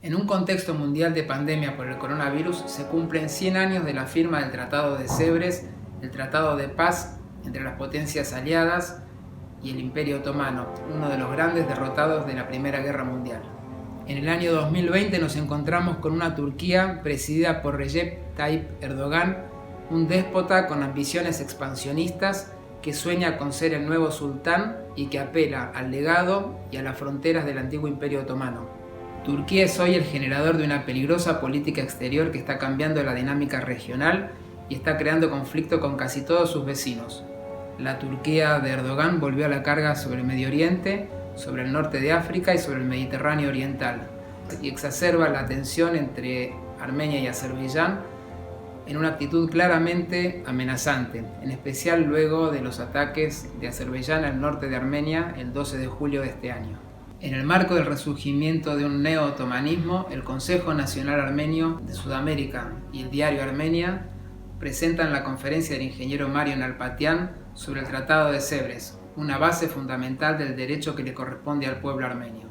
En un contexto mundial de pandemia por el coronavirus, se cumplen 100 años de la firma del Tratado de Sèvres, el Tratado de Paz entre las potencias aliadas y el Imperio Otomano, uno de los grandes derrotados de la Primera Guerra Mundial. En el año 2020 nos encontramos con una Turquía presidida por Recep Tayyip Erdogan, un déspota con ambiciones expansionistas que sueña con ser el nuevo sultán y que apela al legado y a las fronteras del antiguo Imperio Otomano. Turquía es hoy el generador de una peligrosa política exterior que está cambiando la dinámica regional y está creando conflicto con casi todos sus vecinos. La Turquía de Erdogan volvió a la carga sobre el Medio Oriente, sobre el norte de África y sobre el Mediterráneo oriental, y exacerba la tensión entre Armenia y Azerbaiyán en una actitud claramente amenazante, en especial luego de los ataques de Azerbaiyán al norte de Armenia el 12 de julio de este año. En el marco del resurgimiento de un neo-otomanismo, el Consejo Nacional Armenio de Sudamérica y el diario Armenia presentan la conferencia del ingeniero Mario Nalpatian sobre el Tratado de Sèvres, una base fundamental del derecho que le corresponde al pueblo armenio.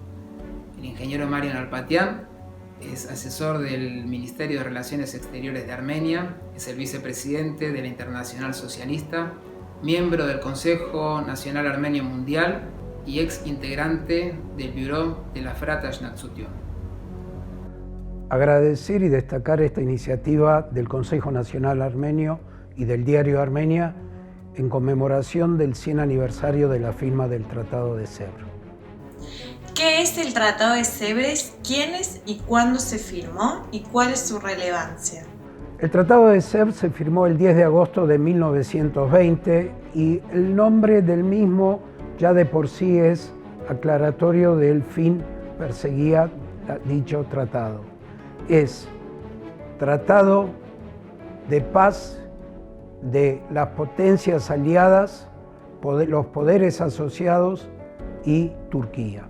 El ingeniero Mario Nalpatian es asesor del Ministerio de Relaciones Exteriores de Armenia, es el vicepresidente de la Internacional Socialista, miembro del Consejo Nacional Armenio Mundial y ex integrante del Bureau de la Frata Naxution. Agradecer y destacar esta iniciativa del Consejo Nacional Armenio y del diario Armenia en conmemoración del 100 aniversario de la firma del Tratado de Sèvres. ¿Qué es el Tratado de Sèvres? ¿Quién es y cuándo se firmó? ¿Y cuál es su relevancia? El Tratado de Sèvres se firmó el 10 de agosto de 1920 y el nombre del mismo ya de por sí es aclaratorio del fin perseguía dicho tratado. Es tratado de paz de las potencias aliadas, los poderes asociados y Turquía.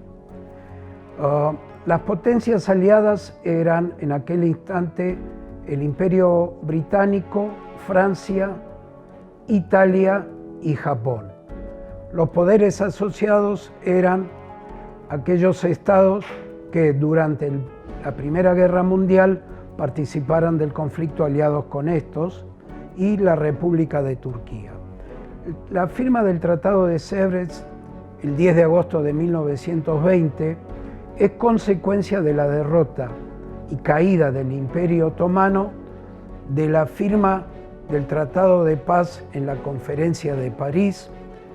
Las potencias aliadas eran en aquel instante el Imperio Británico, Francia, Italia y Japón. Los poderes asociados eran aquellos estados que durante la Primera Guerra Mundial participaran del conflicto aliados con estos y la República de Turquía. La firma del Tratado de Sèvres el 10 de agosto de 1920 es consecuencia de la derrota y caída del Imperio Otomano, de la firma del Tratado de Paz en la Conferencia de París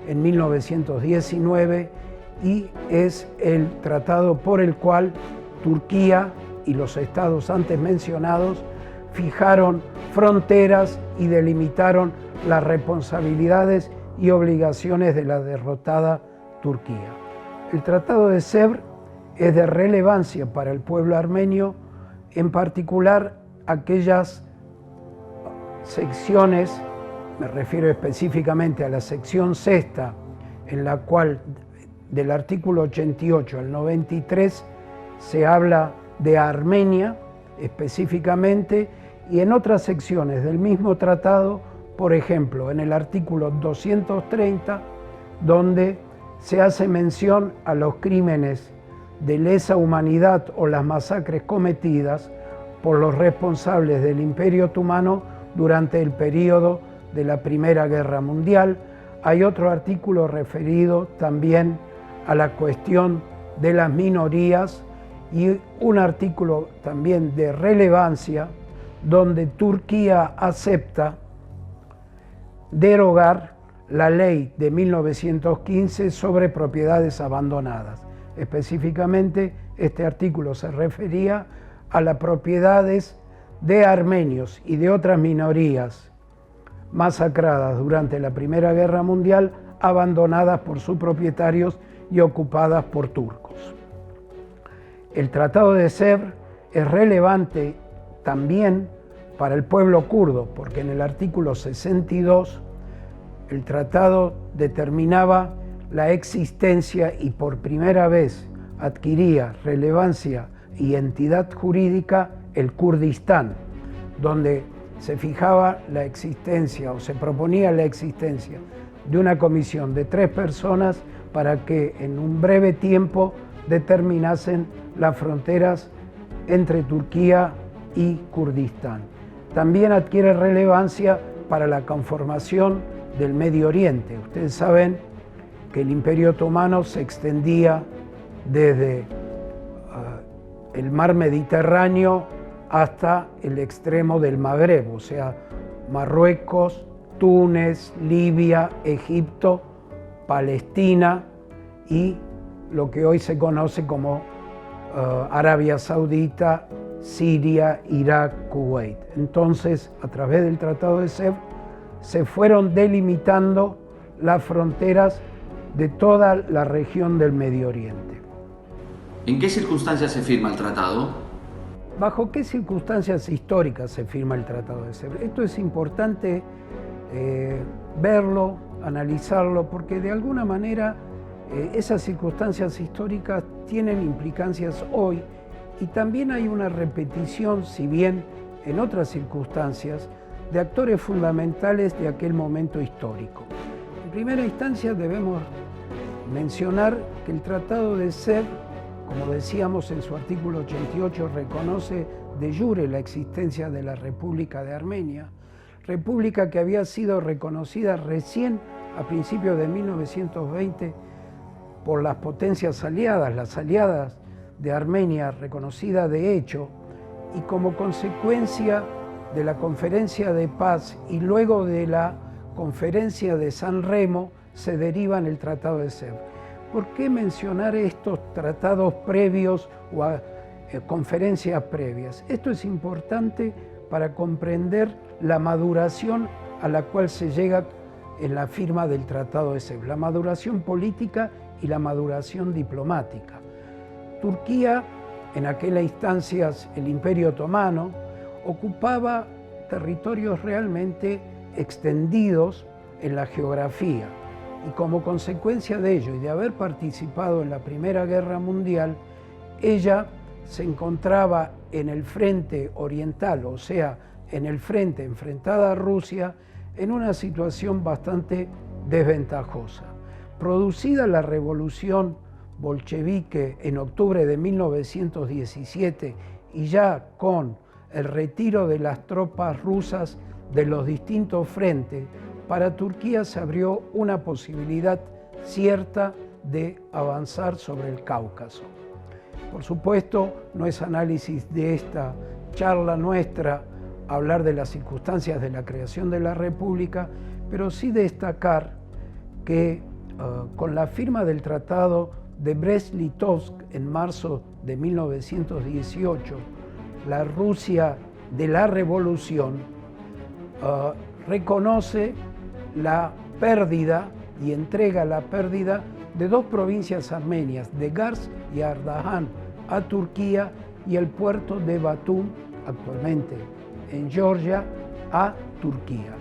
en 1919 y es el tratado por el cual Turquía y los estados antes mencionados fijaron fronteras y delimitaron las responsabilidades y obligaciones de la derrotada Turquía. El Tratado de Sèvres es de relevancia para el pueblo armenio, en particular aquellas secciones, me refiero específicamente a la sección sexta, en la cual del artículo 88 al 93 se habla de Armenia específicamente, y en otras secciones del mismo tratado, por ejemplo, en el artículo 230, donde se hace mención a los crímenes de lesa humanidad o las masacres cometidas por los responsables del Imperio Otomano durante el período de la Primera Guerra Mundial. Hay otro artículo referido también a la cuestión de las minorías y un artículo también de relevancia donde Turquía acepta derogar la ley de 1915 sobre propiedades abandonadas. Específicamente, este artículo se refería a las propiedades de armenios y de otras minorías masacradas durante la Primera Guerra Mundial, abandonadas por sus propietarios y ocupadas por turcos. El Tratado de Sèvres es relevante también para el pueblo kurdo, porque en el artículo 62 el tratado determinaba la existencia y por primera vez adquiría relevancia y entidad jurídica el Kurdistán, donde se fijaba la existencia o se proponía la existencia de una comisión de 3 personas para que en un breve tiempo determinasen las fronteras entre Turquía y Kurdistán. También adquiere relevancia para la conformación del Medio Oriente. Ustedes saben que el Imperio Otomano se extendía desde el mar Mediterráneo hasta el extremo del Magreb, o sea, Marruecos, Túnez, Libia, Egipto, Palestina y lo que hoy se conoce como Arabia Saudita, Siria, Irak, Kuwait. Entonces, a través del Tratado de Sèvres, se fueron delimitando las fronteras de toda la región del Medio Oriente. ¿En qué circunstancias se firma el tratado? ¿Bajo qué circunstancias históricas se firma el Tratado de Sèvres? Esto es importante verlo, analizarlo, porque de alguna manera esas circunstancias históricas tienen implicancias hoy y también hay una repetición, si bien en otras circunstancias, de actores fundamentales de aquel momento histórico. En primera instancia debemos mencionar que el Tratado de Sèvres, como decíamos en su artículo 88, reconoce de jure la existencia de la República de Armenia, república que había sido reconocida recién a principios de 1920 por las potencias aliadas, las aliadas de Armenia, reconocida de hecho, y como consecuencia de la Conferencia de Paz y luego de la Conferencia de San Remo se deriva en el Tratado de Sèvres. ¿Por qué mencionar estos tratados previos o conferencias previas? Esto es importante para comprender la maduración a la cual se llega en la firma del Tratado de Sèvres, la maduración política y la maduración diplomática. Turquía, en aquellas instancias el Imperio Otomano, ocupaba territorios realmente extendidos en la geografía y como consecuencia de ello y de haber participado en la Primera Guerra Mundial, ella se encontraba en el frente oriental, o sea, en el frente enfrentada a Rusia, en una situación bastante desventajosa. Producida la revolución bolchevique en octubre de 1917 y ya con el retiro de las tropas rusas de los distintos frentes, para Turquía se abrió una posibilidad cierta de avanzar sobre el Cáucaso. Por supuesto, no es análisis de esta charla nuestra hablar de las circunstancias de la creación de la República, pero sí destacar que con la firma del Tratado de Brest-Litovsk en marzo de 1918, la Rusia de la Revolución reconoce la pérdida y entrega la pérdida de dos provincias armenias, de Kars y Ardahan, a Turquía, y el puerto de Batum, actualmente en Georgia, a Turquía.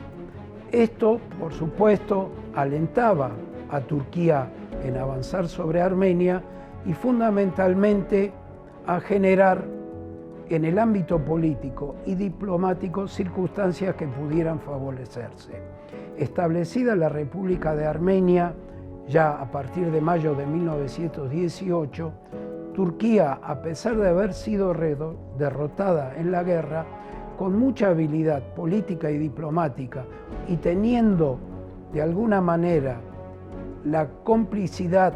Esto, por supuesto, alentaba a Turquía en avanzar sobre Armenia y fundamentalmente a generar en el ámbito político y diplomático circunstancias que pudieran favorecerse. Establecida la República de Armenia, ya a partir de mayo de 1918, Turquía, a pesar de haber sido derrotada en la guerra, con mucha habilidad política y diplomática y teniendo de alguna manera la complicidad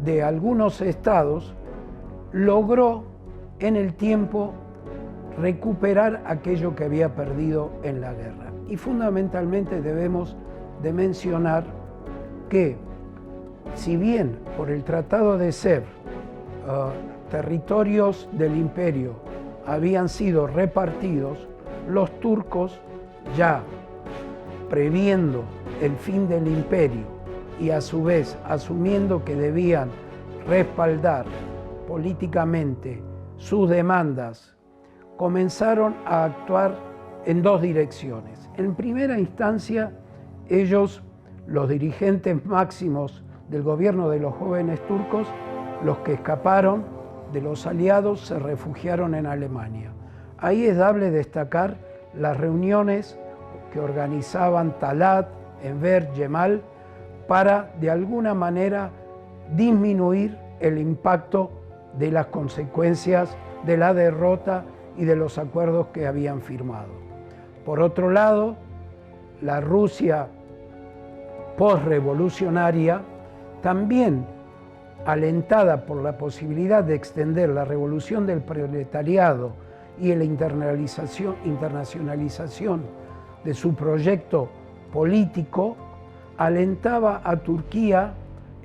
de algunos estados, logró en el tiempo recuperar aquello que había perdido en la guerra. Y fundamentalmente debemos de mencionar que, si bien por el Tratado de Sèvres territorios del imperio habían sido repartidos, los turcos, ya previendo el fin del imperio y a su vez asumiendo que debían respaldar políticamente sus demandas, comenzaron a actuar en dos direcciones. En primera instancia, ellos, los dirigentes máximos del gobierno de los jóvenes turcos, los que escaparon de los aliados, se refugiaron en Alemania. Ahí es dable destacar las reuniones que organizaban Talat, Enver, Cemal, para de alguna manera disminuir el impacto de las consecuencias de la derrota y de los acuerdos que habían firmado. Por otro lado, la Rusia postrevolucionaria, también alentada por la posibilidad de extender la revolución del proletariado y la internacionalización de su proyecto político, alentaba a Turquía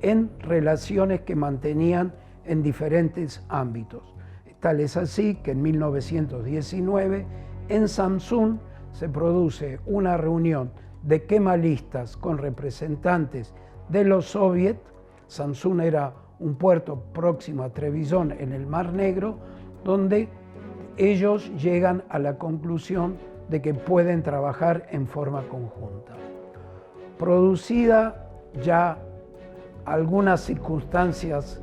en relaciones que mantenían en diferentes ámbitos. Tal es así que en 1919 en Samsun se produce una reunión de kemalistas con representantes de los soviets. Samsun era un puerto próximo a Trebizond en el Mar Negro, donde ellos llegan a la conclusión de que pueden trabajar en forma conjunta. Producida ya algunas circunstancias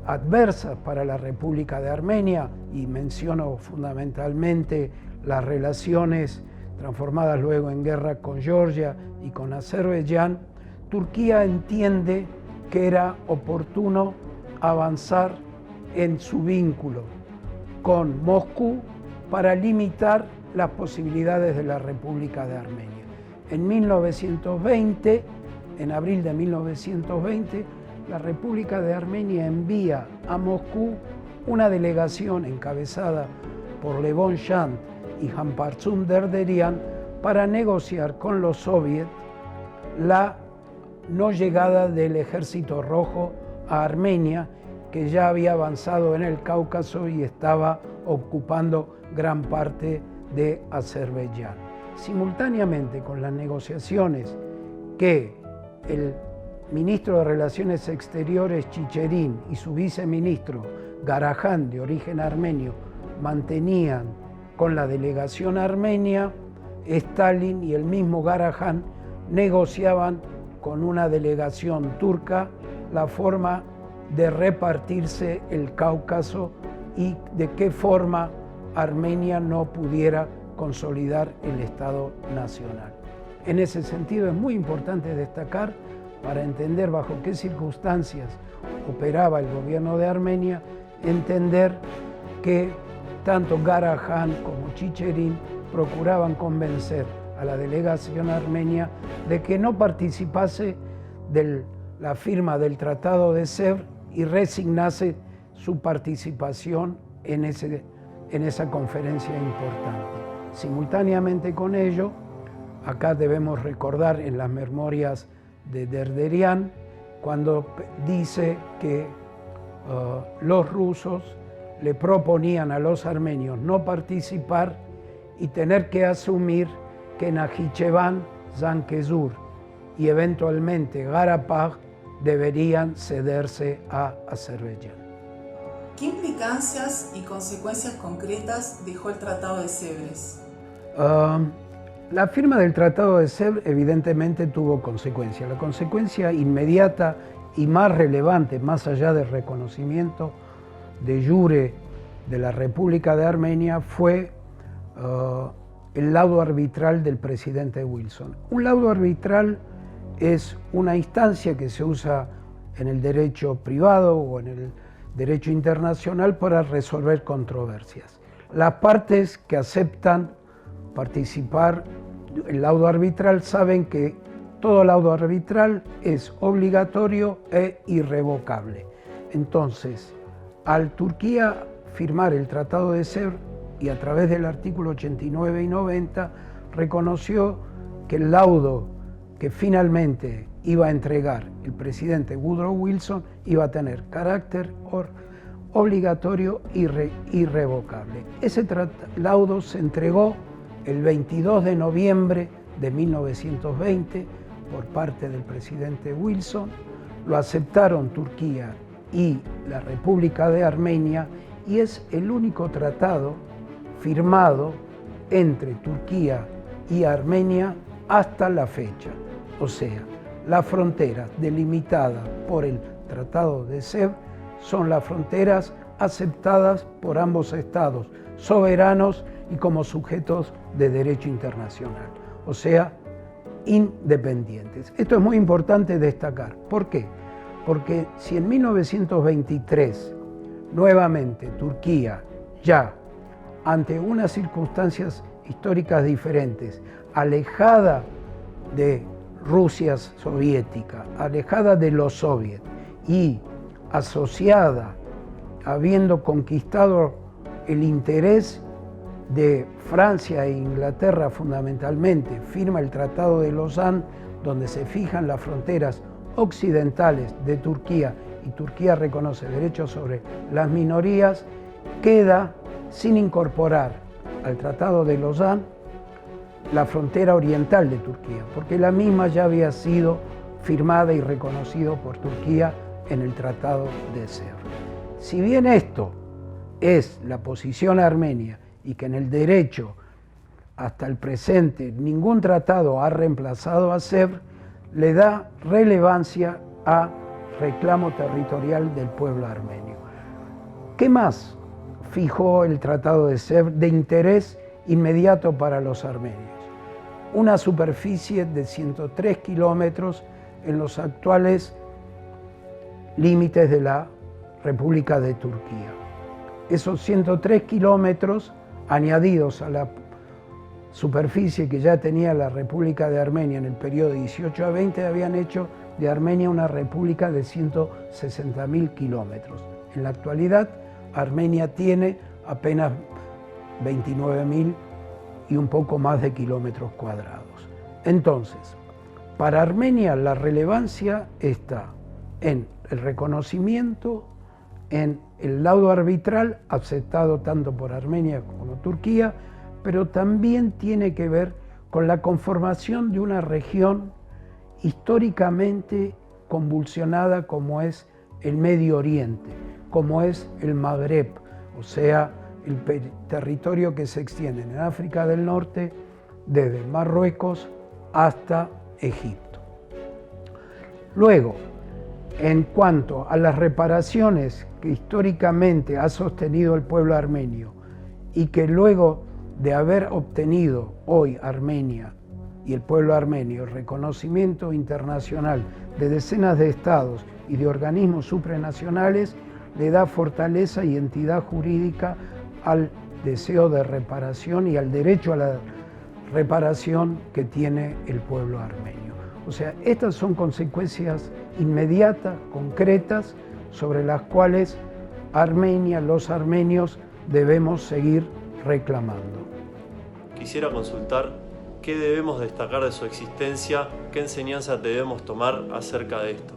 adversas para la República de Armenia, y menciono fundamentalmente las relaciones transformadas luego en guerra con Georgia y con Azerbaiyán, Turquía entiende que era oportuno avanzar en su vínculo con Moscú para limitar las posibilidades de la República de Armenia. En 1920, en abril de 1920, la República de Armenia envía a Moscú una delegación encabezada por Levon Shant y Hampartsun Derderian para negociar con los soviets la no llegada del Ejército Rojo a Armenia, que ya había avanzado en el Cáucaso y estaba ocupando gran parte de Azerbaiyán. Simultáneamente con las negociaciones que el ministro de Relaciones Exteriores Chicherin y su viceministro Garajan, de origen armenio, mantenían con la delegación armenia, Stalin y el mismo Garajan negociaban con una delegación turca la forma de repartirse el Cáucaso y de qué forma Armenia no pudiera consolidar el Estado nacional. En ese sentido es muy importante destacar, para entender bajo qué circunstancias operaba el gobierno de Armenia, entender que tanto Garajan como Chicherin procuraban convencer a la delegación armenia de que no participase de la firma del Tratado de Sèvres y resignase su participación en esa conferencia importante. Simultáneamente con ello, acá debemos recordar en las memorias de Derderian, cuando dice que los rusos le proponían a los armenios no participar y tener que asumir que Najicheván, Zangezur y eventualmente Karabaj deberían cederse a Azerbaiyán. ¿Qué implicancias y consecuencias concretas dejó el Tratado de Sèvres? La firma del Tratado de Sèvres evidentemente tuvo consecuencias. La consecuencia inmediata y más relevante, más allá del reconocimiento de jure de la República de Armenia, fue el laudo arbitral del presidente Wilson. Un laudo arbitral es una instancia que se usa en el derecho privado o en el derecho internacional para resolver controversias. Las partes que aceptan participar en el laudo arbitral saben que todo laudo arbitral es obligatorio e irrevocable. Entonces, al Turquía firmar el Tratado de Sèvres y a través del artículo 89 y 90 reconoció que el laudo que finalmente iba a entregar el presidente Woodrow Wilson iba a tener carácter obligatorio e irrevocable. Ese laudo se entregó el 22 de noviembre de 1920 por parte del presidente Wilson, lo aceptaron Turquía y la República de Armenia y es el único tratado firmado entre Turquía y Armenia hasta la fecha. O sea, las fronteras delimitadas por el Tratado de Sèvres son las fronteras aceptadas por ambos estados soberanos y como sujetos de derecho internacional, o sea, independientes. Esto es muy importante destacar. ¿Por qué? Porque si en 1923 nuevamente Turquía, ya ante unas circunstancias históricas diferentes, alejada de Rusia soviética, alejada de los soviets y asociada, habiendo conquistado el interés de Francia e Inglaterra fundamentalmente, firma el Tratado de Lausanne, donde se fijan las fronteras occidentales de Turquía y Turquía reconoce derechos sobre las minorías, queda sin incorporar al Tratado de Lausanne la frontera oriental de Turquía, porque la misma ya había sido firmada y reconocido por Turquía en el Tratado de Sèvres. Si bien esto es la posición armenia y que en el derecho hasta el presente ningún tratado ha reemplazado a Sèvres, le da relevancia a reclamo territorial del pueblo armenio. ¿Qué más fijó el Tratado de Sèvres de interés inmediato para los armenios? Una superficie de 103 kilómetros en los actuales límites de la República de Turquía. Esos 103 kilómetros añadidos a la superficie que ya tenía la República de Armenia en el periodo de 18 a 20 habían hecho de Armenia una república de 160.000 kilómetros. En la actualidad, Armenia tiene apenas 29.000 y un poco más de kilómetros cuadrados. Entonces, para Armenia la relevancia está en el reconocimiento, en el laudo arbitral aceptado tanto por Armenia como Turquía, pero también tiene que ver con la conformación de una región históricamente convulsionada como es el Medio Oriente, como es el Magreb, o sea, el territorio que se extiende en África del Norte desde Marruecos hasta Egipto. Luego, en cuanto a las reparaciones que históricamente ha sostenido el pueblo armenio y que luego de haber obtenido hoy Armenia y el pueblo armenio reconocimiento internacional de decenas de estados y de organismos supranacionales, le da fortaleza y entidad jurídica al deseo de reparación y al derecho a la reparación que tiene el pueblo armenio. O sea, estas son consecuencias inmediatas, concretas, sobre las cuales Armenia, los armenios, debemos seguir reclamando. Quisiera consultar qué debemos destacar de su existencia, qué enseñanza debemos tomar acerca de esto.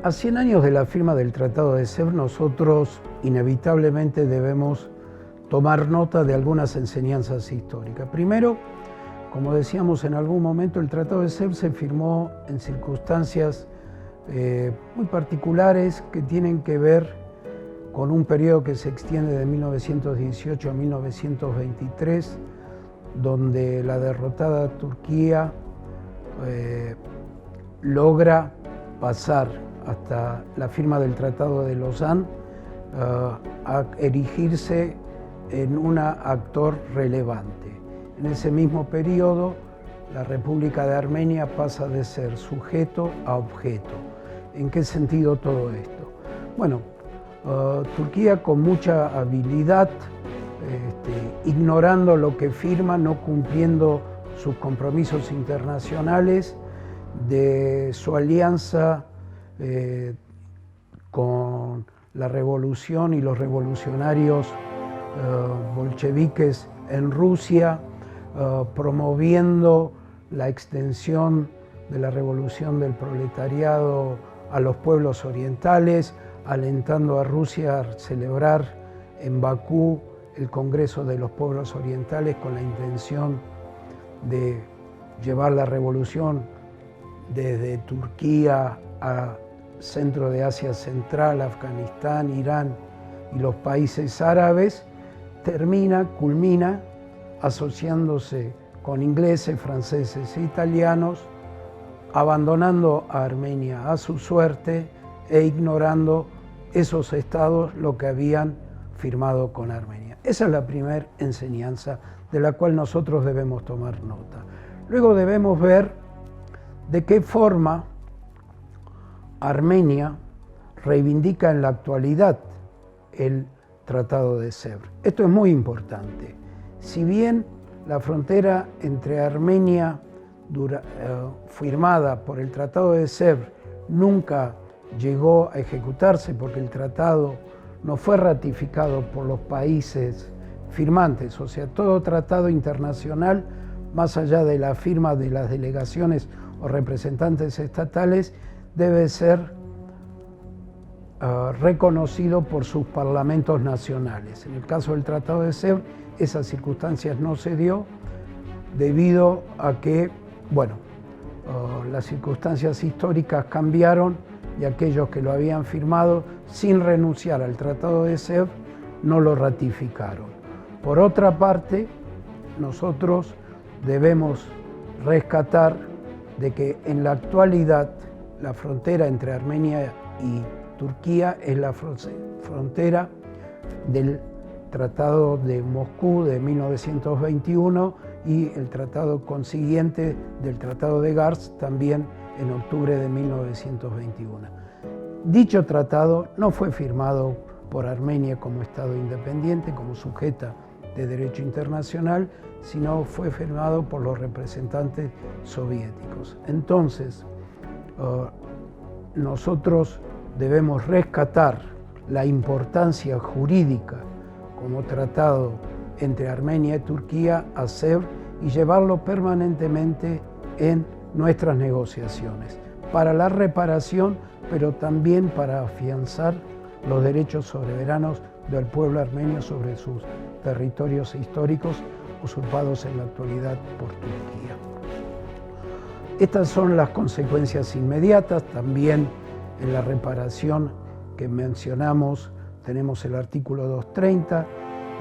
A 100 años de la firma del Tratado de Sèvres, nosotros inevitablemente debemos tomar nota de algunas enseñanzas históricas. Primero, como decíamos en algún momento, el Tratado de Sèvres se firmó en circunstancias muy particulares que tienen que ver con un periodo que se extiende de 1918 a 1923, donde la derrotada Turquía logra pasar hasta la firma del Tratado de Lausanne a erigirse en un actor relevante. En ese mismo periodo, la República de Armenia pasa de ser sujeto a objeto. ¿En qué sentido todo esto? Bueno, Turquía con mucha habilidad, ignorando lo que firma, no cumpliendo sus compromisos internacionales, de su alianza con la revolución y los revolucionarios bolcheviques en Rusia, promoviendo la extensión de la revolución del proletariado a los pueblos orientales, alentando a Rusia a celebrar en Bakú el Congreso de los Pueblos Orientales con la intención de llevar la revolución desde Turquía a centro de Asia Central, Afganistán, Irán y los países árabes, culmina asociándose con ingleses, franceses e italianos, abandonando a Armenia a su suerte e ignorando esos estados lo que habían firmado con Armenia. Esa es la primera enseñanza de la cual nosotros debemos tomar nota. Luego debemos ver de qué forma Armenia reivindica en la actualidad el Tratado de Sèvres. Esto es muy importante. Si bien la frontera entre Armenia, firmada por el Tratado de Sèvres, nunca llegó a ejecutarse porque el tratado no fue ratificado por los países firmantes, o sea, todo tratado internacional, más allá de la firma de las delegaciones o representantes estatales, debe ser reconocido por sus parlamentos nacionales. En el caso del Tratado de Sèvres, esas circunstancias no se dio debido a que, las circunstancias históricas cambiaron y aquellos que lo habían firmado sin renunciar al Tratado de Sèvres no lo ratificaron. Por otra parte, nosotros debemos rescatar de que en la actualidad la frontera entre Armenia y Turquía es la frontera del Tratado de Moscú de 1921 y el tratado consiguiente del Tratado de Gars también en octubre de 1921. Dicho tratado no fue firmado por Armenia como Estado independiente, como sujeta de derecho internacional, sino fue firmado por los representantes soviéticos. Entonces, nosotros debemos rescatar la importancia jurídica como tratado entre Armenia y Turquía a Sèvres y llevarlo permanentemente en nuestras negociaciones para la reparación, pero también para afianzar los derechos soberanos del pueblo armenio sobre sus territorios históricos usurpados en la actualidad por Turquía. Estas son las consecuencias inmediatas. También en la reparación que mencionamos tenemos el artículo 230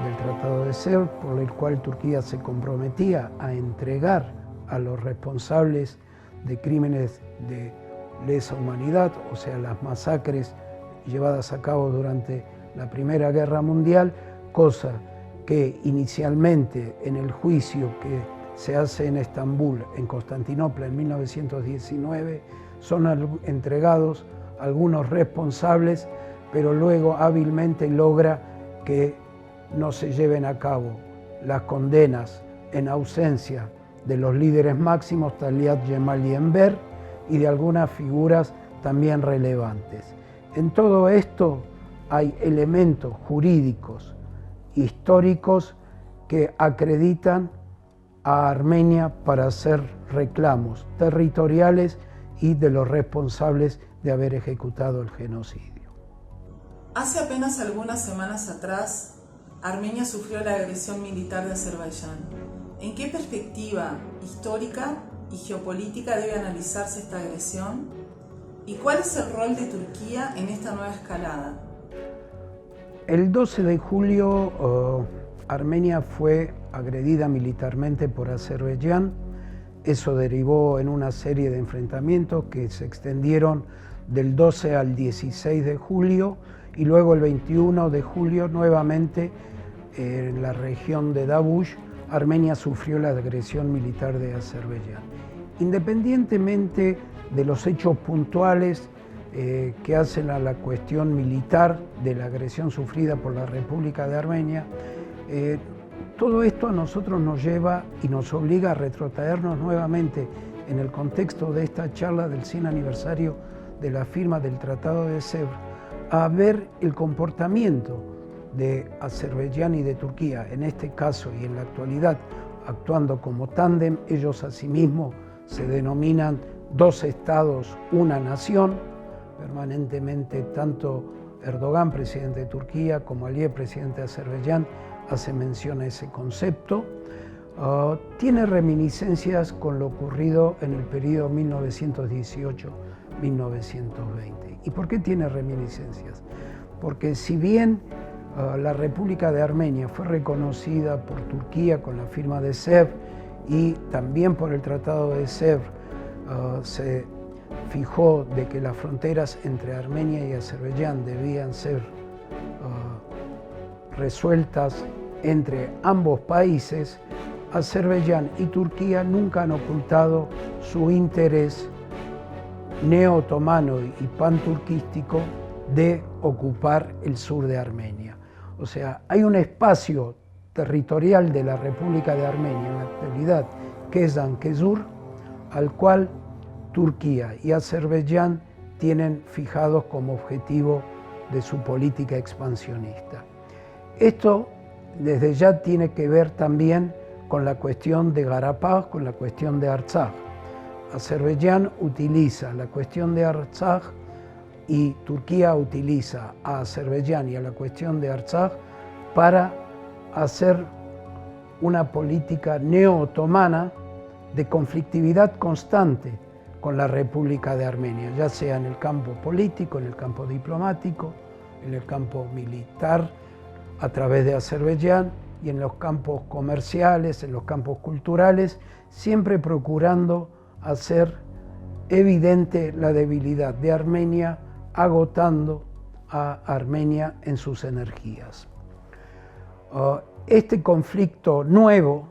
del Tratado de Sèvres, por el cual Turquía se comprometía a entregar a los responsables de crímenes de lesa humanidad, o sea, las masacres llevadas a cabo durante la Primera Guerra Mundial, cosa que inicialmente en el juicio que se hace en Estambul, en Constantinopla, en 1919, son entregados algunos responsables, pero luego hábilmente logra que no se lleven a cabo las condenas en ausencia de los líderes máximos, Talyat, Cemal y Enver, y de algunas figuras también relevantes. En todo esto hay elementos jurídicos, históricos, que acreditan a Armenia para hacer reclamos territoriales y de los responsables de haber ejecutado el genocidio. Hace apenas algunas semanas atrás, Armenia sufrió la agresión militar de Azerbaiyán. ¿En qué perspectiva histórica y geopolítica debe analizarse esta agresión? ¿Y cuál es el rol de Turquía en esta nueva escalada? El 12 de julio Armenia fue agredida militarmente por Azerbaiyán. Eso derivó en una serie de enfrentamientos que se extendieron del 12 al 16 de julio y luego el 21 de julio nuevamente en la región de Davush, Armenia sufrió la agresión militar de Azerbaiyán. Independientemente de los hechos puntuales que hacen a la cuestión militar de la agresión sufrida por la República de Armenia, todo esto a nosotros nos lleva y nos obliga a retrotraernos nuevamente en el contexto de esta charla del 100 aniversario de la firma del Tratado de Sèvres, a ver el comportamiento de Azerbaiyán y de Turquía, en este caso y en la actualidad, actuando como tándem. Ellos asimismo se denominan dos estados, una nación. Permanentemente tanto Erdogan, presidente de Turquía, como Aliyev, presidente de Azerbaiyán, hace mención a ese concepto. Tiene reminiscencias con lo ocurrido en el periodo 1918-1920. ¿Y por qué tiene reminiscencias? Porque si bien la República de Armenia fue reconocida por Turquía con la firma de Sèvres y también por el Tratado de Sèvres, se fijó de que las fronteras entre Armenia y Azerbaiyán debían ser resueltas entre ambos países, Azerbaiyán y Turquía nunca han ocultado su interés neo-otomano y panturquístico de ocupar el sur de Armenia. O sea, hay un espacio territorial de la República de Armenia en la actualidad, que es Zangezur, al cual Turquía y Azerbaiyán tienen fijados como objetivo de su política expansionista. Esto desde ya tiene que ver también con la cuestión de Karabaj, con la cuestión de Artsaj. Azerbaiyán utiliza la cuestión de Artsaj y Turquía utiliza a Azerbaiyán y a la cuestión de Artsaj para hacer una política neo-otomana de conflictividad constante con la República de Armenia, ya sea en el campo político, en el campo diplomático, en el campo militar, a través de Azerbaiyán, y en los campos comerciales, en los campos culturales, siempre procurando hacer evidente la debilidad de Armenia, agotando a Armenia en sus energías. Este conflicto nuevo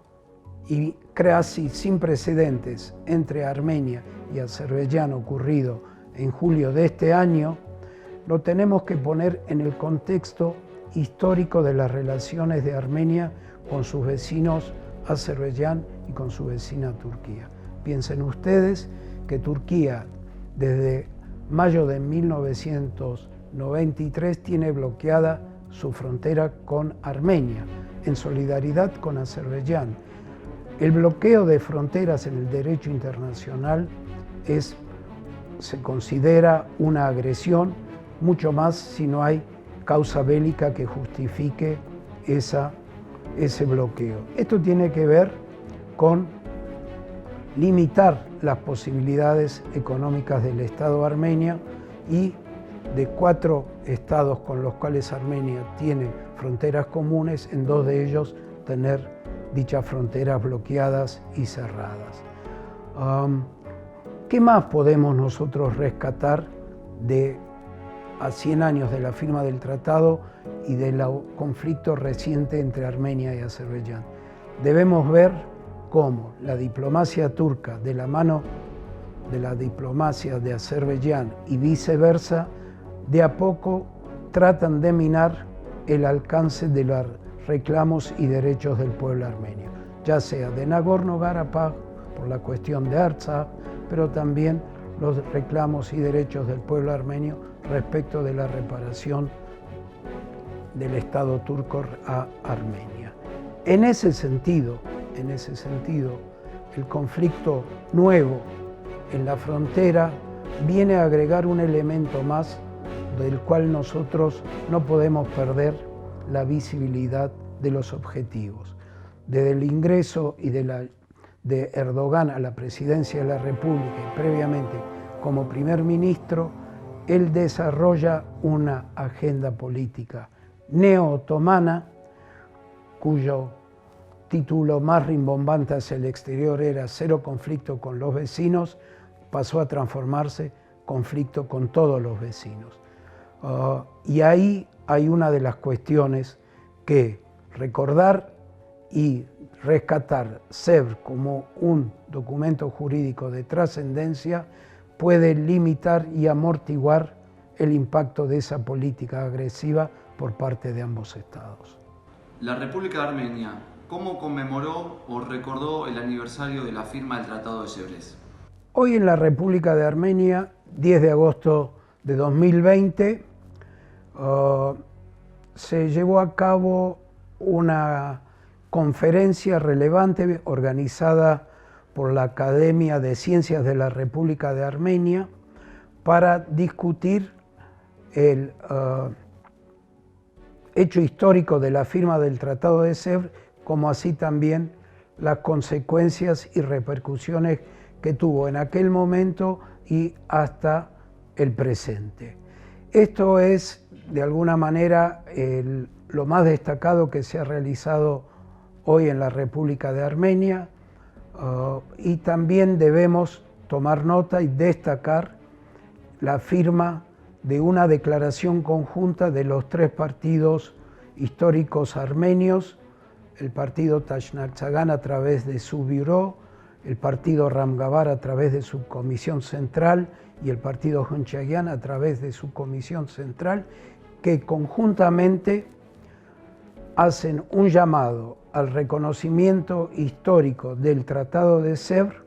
y casi sin precedentes entre Armenia y Azerbaiyán ocurrido en julio de este año, lo tenemos que poner en el contexto histórico de las relaciones de Armenia con sus vecinos Azerbaiyán y con su vecina Turquía. Piensen ustedes que Turquía desde mayo de 1993 tiene bloqueada su frontera con Armenia, en solidaridad con Azerbaiyán. El bloqueo de fronteras en el derecho internacional se considera una agresión, mucho más si no hay causa bélica que justifique ese bloqueo. Esto tiene que ver con limitar las posibilidades económicas del Estado armenio y de 4 estados con los cuales Armenia tiene fronteras comunes, en 2 de ellos tener dichas fronteras bloqueadas y cerradas. ¿Qué más podemos nosotros rescatar a 100 años de la firma del tratado y del conflicto reciente entre Armenia y Azerbaiyán? Debemos ver cómo la diplomacia turca, de la mano de la diplomacia de Azerbaiyán y viceversa, de a poco tratan de minar el alcance de los reclamos y derechos del pueblo armenio, ya sea de Nagorno-Karabaj por la cuestión de Artsaj, pero también los reclamos y derechos del pueblo armenio respecto de la reparación del Estado turco a Armenia. En ese sentido, el conflicto nuevo en la frontera viene a agregar un elemento más del cual nosotros no podemos perder la visibilidad de los objetivos. Desde el ingreso de Erdogan a la presidencia de la República y previamente como primer ministro, él desarrolla una agenda política neo-otomana, cuyo título más rimbombante hacia el exterior era Cero conflicto con los vecinos, pasó a transformarse conflicto con todos los vecinos. Y ahí hay una de las cuestiones que recordar y rescatar SEVR como un documento jurídico de trascendencia puede limitar y amortiguar el impacto de esa política agresiva por parte de ambos estados. La República de Armenia, ¿cómo conmemoró o recordó el aniversario de la firma del Tratado de Sèvres? Hoy en la República de Armenia, 10 de agosto de 2020, se llevó a cabo una conferencia relevante organizada por la Academia de Ciencias de la República de Armenia para discutir el hecho histórico de la firma del Tratado de Sèvres, como así también las consecuencias y repercusiones que tuvo en aquel momento y hasta el presente. Esto es, de alguna manera, lo más destacado que se ha realizado hoy en la República de Armenia, y también debemos tomar nota y destacar la firma de una declaración conjunta de los 3 partidos históricos armenios, el partido Tashnakhtsagan a través de su Bureau, el partido Ramgabar a través de su comisión central y el partido Hunchayan a través de su comisión central, que conjuntamente hacen un llamado al reconocimiento histórico del Tratado de Sèvres,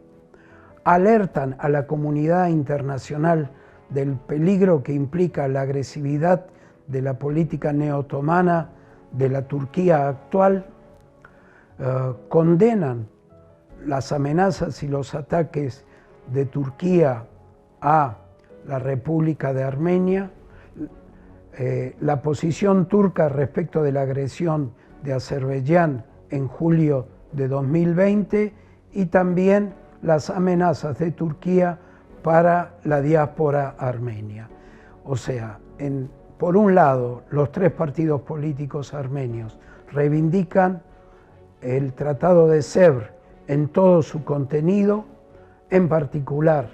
alertan a la comunidad internacional del peligro que implica la agresividad de la política neotomana de la Turquía actual, condenan las amenazas y los ataques de Turquía a la República de Armenia, la posición turca respecto de la agresión de Azerbaiyán en julio de 2020 y también las amenazas de Turquía para la diáspora armenia. O sea, por un lado, los tres partidos políticos armenios reivindican el Tratado de Sèvres en todo su contenido, en particular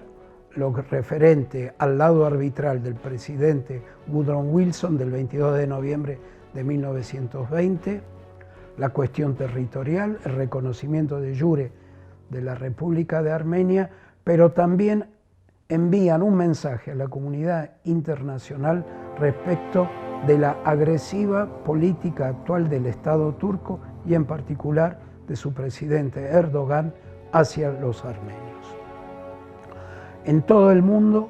lo referente al lado arbitral del presidente Woodrow Wilson del 22 de noviembre de 1920, la cuestión territorial, el reconocimiento de jure de la República de Armenia, pero también envían un mensaje a la comunidad internacional respecto de la agresiva política actual del Estado turco y en particular de su presidente Erdogan hacia los armenios. En todo el mundo,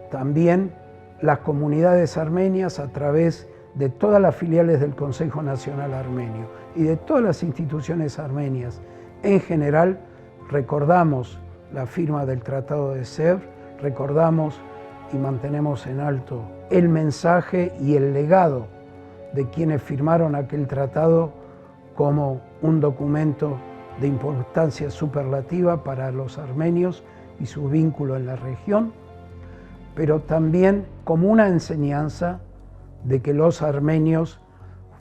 también las comunidades armenias, a través de todas las filiales del Consejo Nacional Armenio y de todas las instituciones armenias en general, recordamos la firma del Tratado de Sèvres, recordamos y mantenemos en alto el mensaje y el legado de quienes firmaron aquel tratado como un documento de importancia superlativa para los armenios y su vínculo en la región, pero también como una enseñanza de que los armenios,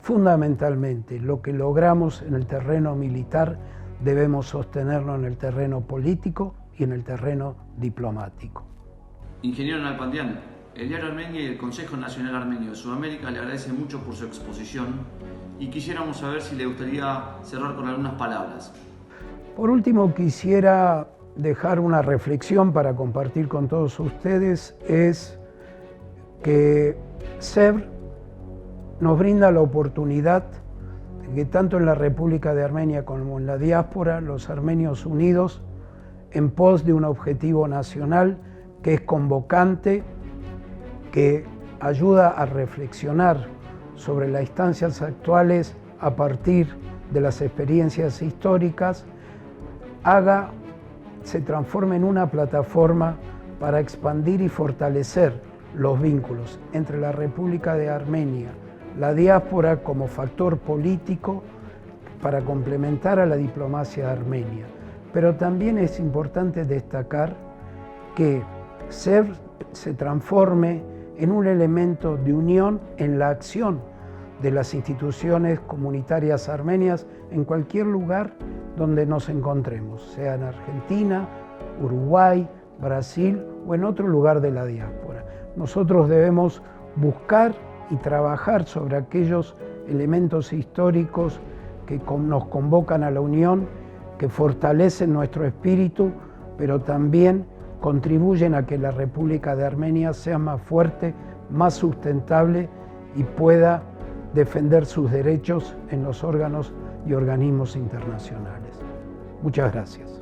fundamentalmente, lo que logramos en el terreno militar, debemos sostenerlo en el terreno político y en el terreno diplomático. Ingeniero Nalbandian, el Diario Armenia y el Consejo Nacional Armenio de Sudamérica le agradecen mucho por su exposición y quisiéramos saber si le gustaría cerrar con algunas palabras. Por último, quisiera dejar una reflexión para compartir con todos ustedes, es que Sèvres nos brinda la oportunidad de que tanto en la República de Armenia como en la diáspora, los armenios unidos en pos de un objetivo nacional que es convocante, que ayuda a reflexionar sobre las instancias actuales a partir de las experiencias históricas, se transforme en una plataforma para expandir y fortalecer los vínculos entre la República de Armenia, la diáspora como factor político para complementar a la diplomacia armenia. Pero también es importante destacar que Sèvres se transforme en un elemento de unión en la acción de las instituciones comunitarias armenias en cualquier lugar donde nos encontremos, sea en Argentina, Uruguay, Brasil o en otro lugar de la diáspora. Nosotros debemos buscar y trabajar sobre aquellos elementos históricos que nos convocan a la unión, que fortalecen nuestro espíritu, pero también contribuyen a que la República de Armenia sea más fuerte, más sustentable y pueda defender sus derechos en los órganos y organismos internacionales. Muchas gracias.